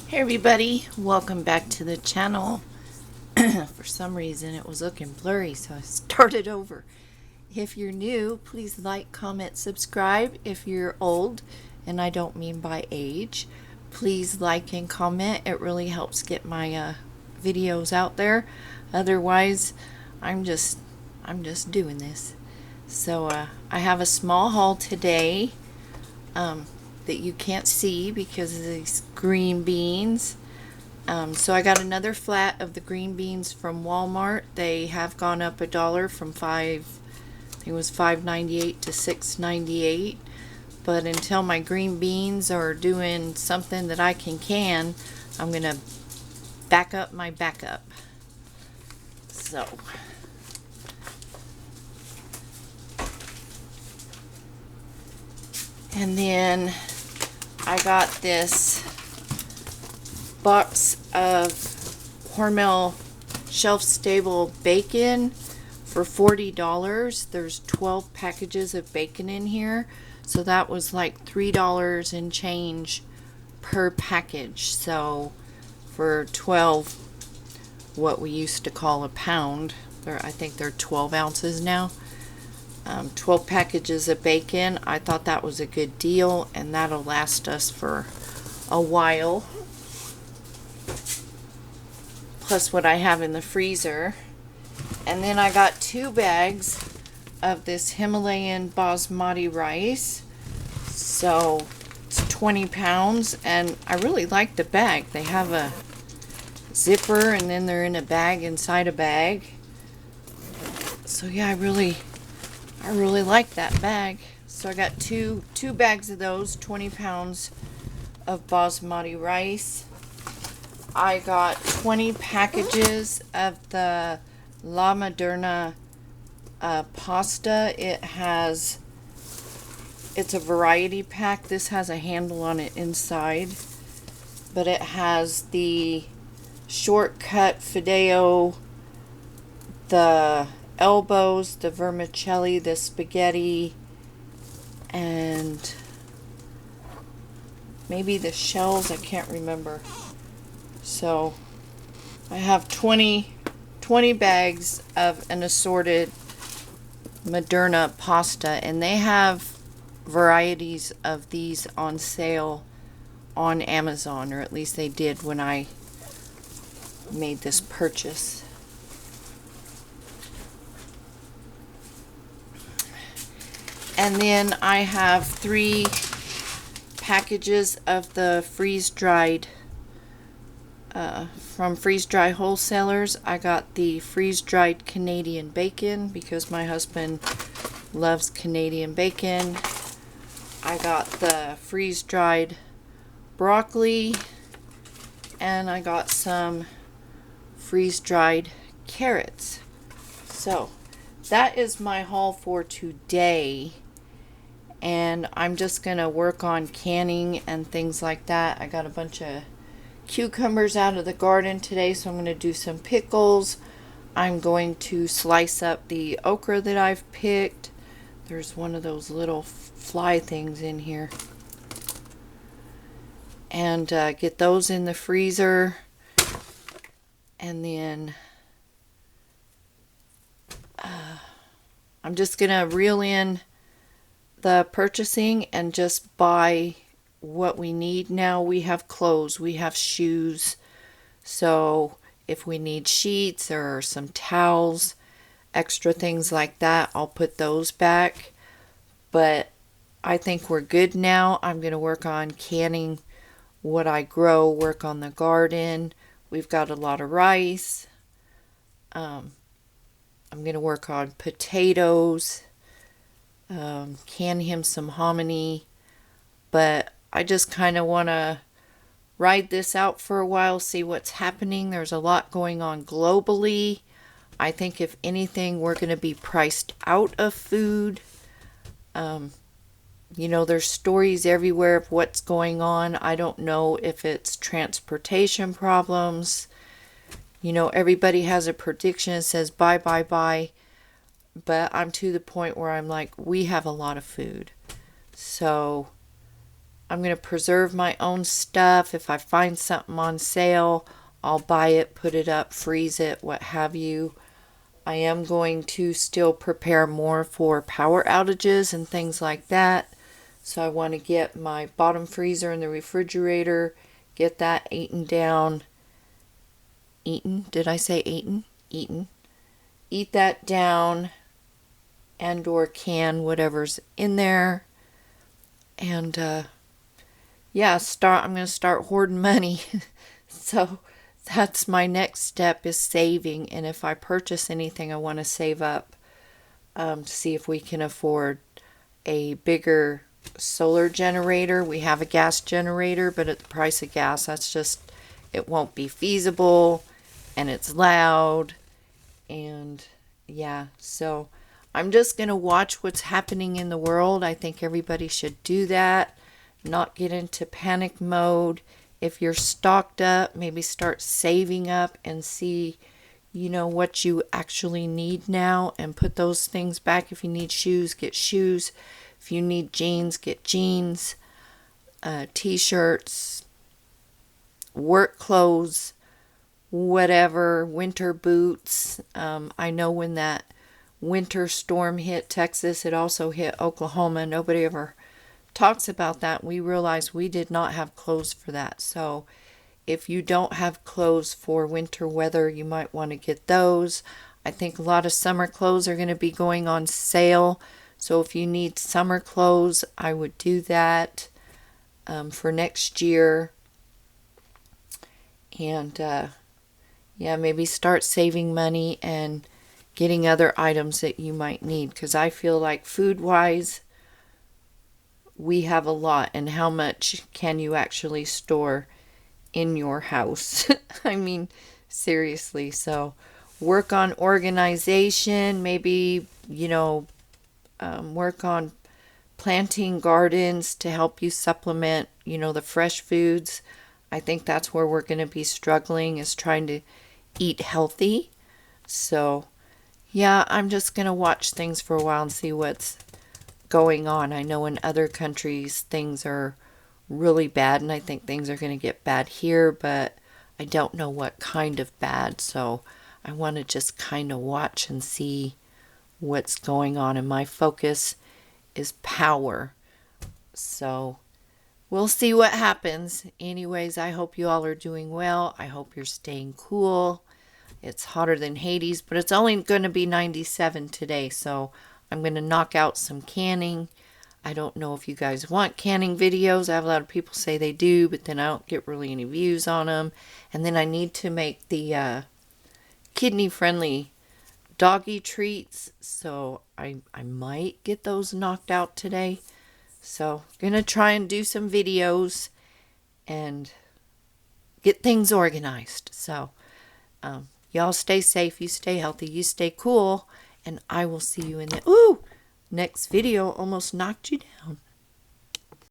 Hey everybody, welcome back to the channel. For some reason it was looking blurry, so I started over. If you're new, please like, comment, subscribe. If you're old, and I don't mean by age, please like and comment. It really helps get my videos out there. Otherwise, I'm just doing this. So I have a small haul today. That you can't see because of these green beans. So I got another flat of the green beans from Walmart. They have gone up $1 from I think it was $5.98 to $6.98. But until my green beans are doing something that I can, I'm gonna back up my backup. So and then I got this box of Hormel shelf-stable bacon for $40. There's 12 packages of bacon in here, so that was like $3 and change per package. So for 12, what we used to call a pound, I think they're 12 ounces now. 12 packages of bacon. I thought that was a good deal, and that'll last us for a while. Plus what I have in the freezer. And then I got 2 bags of this Himalayan basmati rice. So it's 20 pounds, and I really like the bag. They have a zipper, and then they're in a bag inside a bag. So yeah, I really like that bag. So I got two bags of those, 20 pounds of basmati rice. I got 20 packages of the La Moderna pasta. It's a variety pack. This has a handle on it inside, but it has the shortcut fideo, the elbows, the vermicelli, the spaghetti, and maybe the shells. I can't remember. So I have 20 bags of an assorted Moderna pasta, and they have varieties of these on sale on Amazon, or at least they did when I made this purchase. And then I have 3 packages of the freeze-dried, from Freeze Dry Wholesalers. I got the freeze-dried Canadian bacon because my husband loves Canadian bacon. I got the freeze-dried broccoli, and I got some freeze-dried carrots. So that is my haul for today. And I'm just gonna work on canning and things like that. I got a bunch of cucumbers out of the garden today, so I'm gonna do some pickles. I'm going to slice up the okra that I've picked. There's one of those little fly things in here. And get those in the freezer. And then I'm just gonna reel in the purchasing and just buy what we need. Now we have clothes, we have shoes, so if we need sheets or some towels, extra things like that, I'll put those back. But I think we're good now. I'm going to work on canning what I grow, work on the garden. We've got a lot of rice. I'm going to work on potatoes, can him some hominy, but I just kind of want to ride this out for a while, see what's happening. There's a lot going on globally. I think if anything, we're going to be priced out of food. You know, there's stories everywhere of what's going on. I don't know if it's transportation problems. You know, everybody has a prediction that says buy, buy, buy. But I'm to the point where I'm like, we have a lot of food. So I'm going to preserve my own stuff. If I find something on sale, I'll buy it, put it up, freeze it, what have you. I am going to still prepare more for power outages and things like that. So I want to get my bottom freezer in the refrigerator, get that eaten down. Eaten? Did I say eaten? Eaten. Eat that down and or can whatever's in there. And yeah, I'm going to start hoarding money. So that's my next step, is saving. And if I purchase anything, I want to save up to see if we can afford a bigger solar generator. We have a gas generator, but at the price of gas, it won't be feasible, and it's loud. And yeah, so I'm just going to watch what's happening in the world. I think everybody should do that, not get into panic mode. If you're stocked up, maybe start saving up and see, what you actually need now, and put those things back. If you need shoes, get shoes. If you need jeans, get jeans, t-shirts, work clothes, whatever, winter boots. I know when that winter storm hit Texas, it also hit Oklahoma. Nobody ever talks about that. We realized we did not have clothes for that. So if you don't have clothes for winter weather, you might want to get those. I think a lot of summer clothes are going to be going on sale. So if you need summer clothes, I would do that for next year. And yeah, maybe start saving money and getting other items that you might need. Because I feel like food-wise, we have a lot. And how much can you actually store in your house? I mean, seriously. So work on organization. Maybe, work on planting gardens to help you supplement, the fresh foods. I think that's where we're going to be struggling, is trying to eat healthy. So yeah, I'm just going to watch things for a while and see what's going on. I know in other countries things are really bad, and I think things are going to get bad here, but I don't know what kind of bad. So I want to just kind of watch and see what's going on. And my focus is power. So we'll see what happens. Anyways, I hope you all are doing well. I hope you're staying cool. It's hotter than Hades, but it's only going to be 97 today, so I'm going to knock out some canning. I don't know if you guys want canning videos. I have a lot of people say they do, but then I don't get really any views on them. And then I need to make the kidney-friendly doggy treats, so I might get those knocked out today. So I'm going to try and do some videos and get things organized. So y'all stay safe, you stay healthy, you stay cool, and I will see you in the next video. Almost knocked you down.